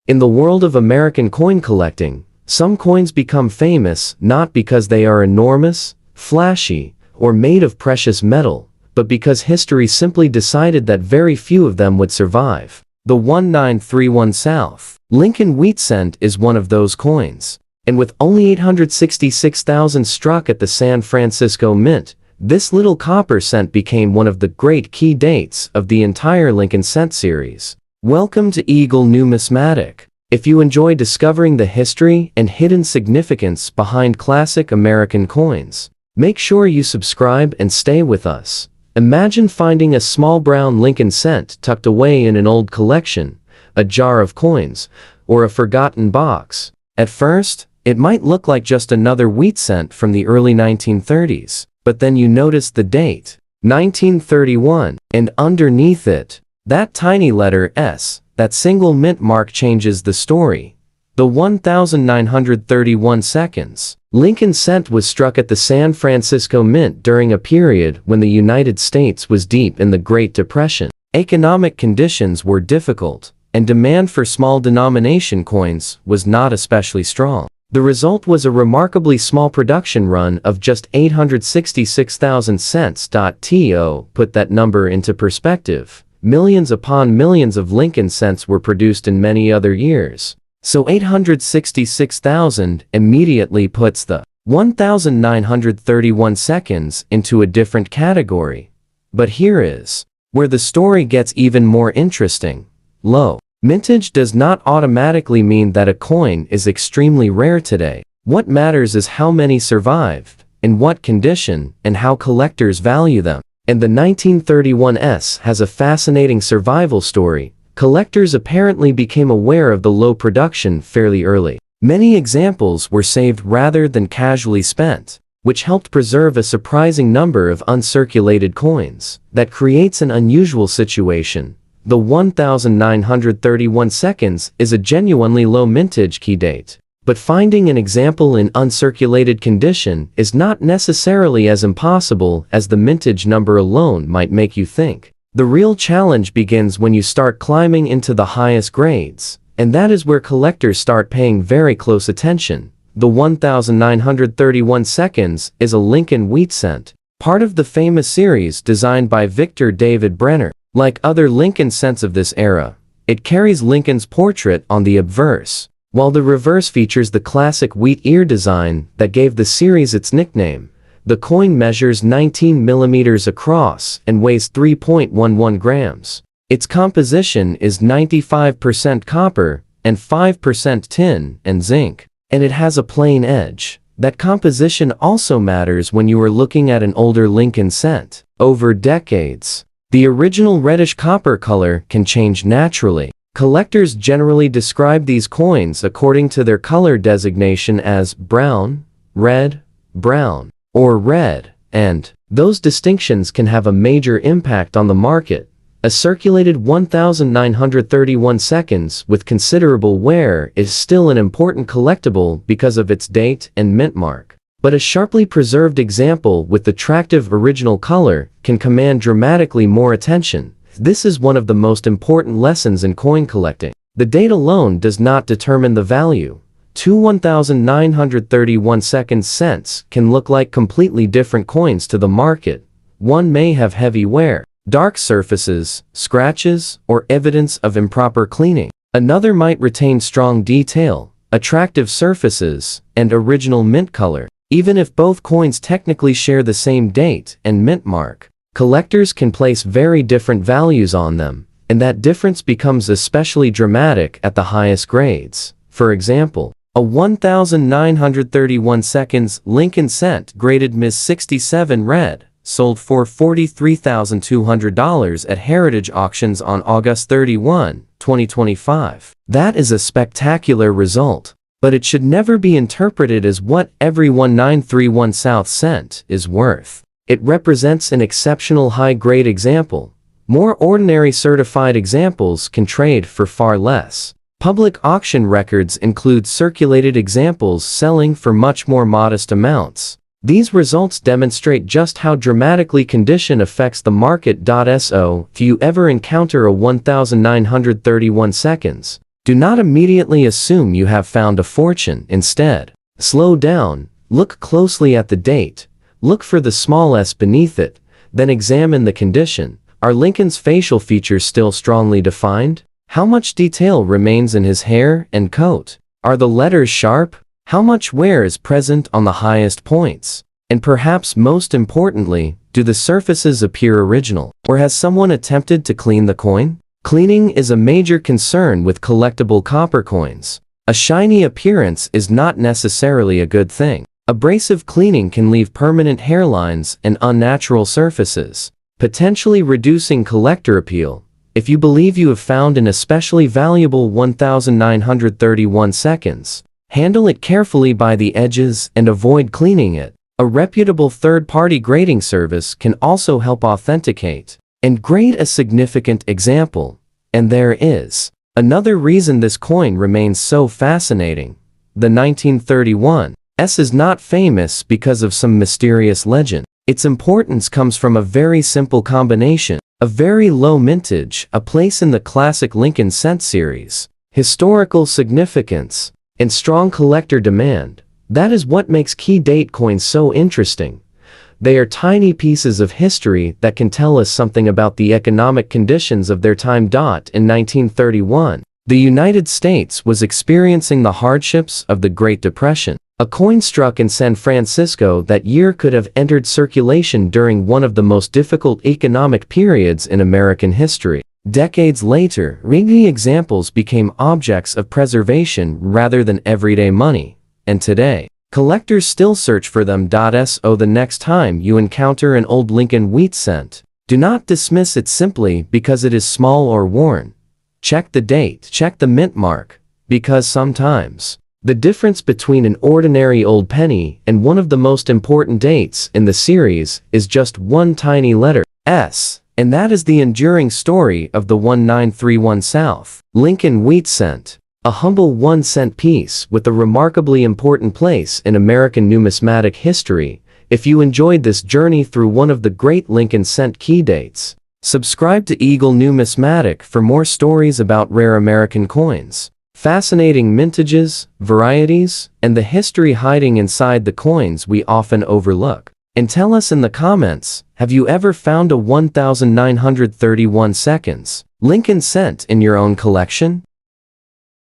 In the world of American coin collecting, some coins become famous not because they are enormous, flashy, or made of precious metal, but because history simply decided that very few of them would survive. The 1931 South Lincoln wheat cent is one of those coins. And with only 866,000 struck at the San Francisco Mint, this little copper cent became one of the great key dates of the entire Lincoln cent series. Welcome to Eagle Numismatic. If you enjoy discovering the history and hidden significance behind classic American coins, make sure you subscribe and stay with us. Imagine finding a small brown Lincoln cent tucked away in an old collection, a jar of coins, or a forgotten box. At first, it might look like just another wheat cent from the early 1930s, but then you notice the date, 1931, and underneath it, that tiny letter S, that single mint mark changes the story. The 1931 seconds Lincoln cent was struck at the San Francisco Mint during a period when the United States was deep in the Great Depression. Economic conditions were difficult, and demand for small denomination coins was not especially strong. The result was a remarkably small production run of just 866,000 cents. To put that number into perspective, millions upon millions of Lincoln cents were produced in many other years. So 866,000 immediately puts the 1931 seconds into a different category. But here is where the story gets even more interesting. Low mintage does not automatically mean that a coin is extremely rare today. What matters is how many survived, in what condition, and how collectors value them. And the 1931s has a fascinating survival story. Collectors apparently became aware of the low production fairly early. Many examples were saved rather than casually spent, which helped preserve a surprising number of uncirculated coins. That creates an unusual situation. The 1931 seconds is a genuinely low mintage key date, but finding an example in uncirculated condition is not necessarily as impossible as the mintage number alone might make you think. The real challenge begins when you start climbing into the highest grades, and that is where collectors start paying very close attention. The 1931 seconds is a Lincoln wheat cent, part of the famous series designed by Victor David Brenner. Like other Lincoln cents of this era, it carries Lincoln's portrait on the obverse, while the reverse features the classic wheat ear design that gave the series its nickname. The coin measures 19 millimeters across and weighs 3.11 grams. Its composition is 95% copper and 5% tin and zinc, and it has a plain edge. That composition also matters when you are looking at an older Lincoln cent. Over decades, the original reddish copper color can change naturally. Collectors generally describe these coins according to their color designation as brown, red, brown, or red, and those distinctions can have a major impact on the market. A circulated 1931 seconds with considerable wear is still an important collectible because of its date and mint mark. But a sharply preserved example with attractive original color can command dramatically more attention. This is one of the most important lessons in coin collecting. The date alone does not determine the value. Two 1931 seconds cents can look like completely different coins to the market. One may have heavy wear, dark surfaces, scratches, or evidence of improper cleaning. Another might retain strong detail, attractive surfaces, and original mint color. Even if both coins technically share the same date and mint mark, collectors can place very different values on them, and that difference becomes especially dramatic at the highest grades. For example, a 1931 seconds Lincoln cent graded Ms. 67 red sold for $43,200 at Heritage Auctions on August 31, 2025. That is a spectacular result. But it should never be interpreted as what every 1931 South cent is worth. It represents an exceptional high-grade example. More ordinary certified examples can trade for far less. Public auction records include circulated examples selling for much more modest amounts. These results demonstrate just how dramatically condition affects the market. So, if you ever encounter a 1931 seconds, Do not immediately assume you have found a fortune. Instead, slow down, look closely at the date, look for the small s beneath it, then examine the condition. Are Lincoln's facial features still strongly defined? How much detail remains in his hair and coat? Are the letters sharp? How much wear is present on the highest points? And perhaps most importantly, do the surfaces appear original? Or has someone attempted to clean the coin? Cleaning is a major concern with collectible copper coins. A shiny appearance is not necessarily a good thing. Abrasive cleaning can leave permanent hairlines and unnatural surfaces, potentially reducing collector appeal. If you believe you have found an especially valuable 1931 seconds, handle it carefully by the edges and avoid cleaning it. A reputable third-party grading service can also help authenticate and grade a significant example. And there is another reason this coin remains so fascinating. The 1931 S is not famous because of some mysterious legend. Its importance comes from a very simple combination: a very low mintage, a place in the classic Lincoln cent series, historical significance, and strong collector demand. That is what makes key date coins so interesting. They are tiny pieces of history that can tell us something about the economic conditions of their time. In 1931, the United States was experiencing the hardships of the Great Depression. A coin struck in San Francisco that year could have entered circulation during one of the most difficult economic periods in American history. Decades later, ringing examples became objects of preservation rather than everyday money. And today, collectors still search for them. So the next time you encounter an old Lincoln wheat cent, do not dismiss it simply because it is small or worn. Check the date, check the mint mark, because sometimes the difference between an ordinary old penny and one of the most important dates in the series is just one tiny letter, S, and that is the enduring story of the 1931 South Lincoln wheat cent. A humble 1-cent piece with a remarkably important place in American numismatic history. If you enjoyed this journey through one of the great Lincoln cent key dates, subscribe to Eagle Numismatic for more stories about rare American coins, fascinating mintages, varieties, and the history hiding inside the coins we often overlook. And tell us in the comments, have you ever found a 1931 seconds Lincoln cent in your own collection?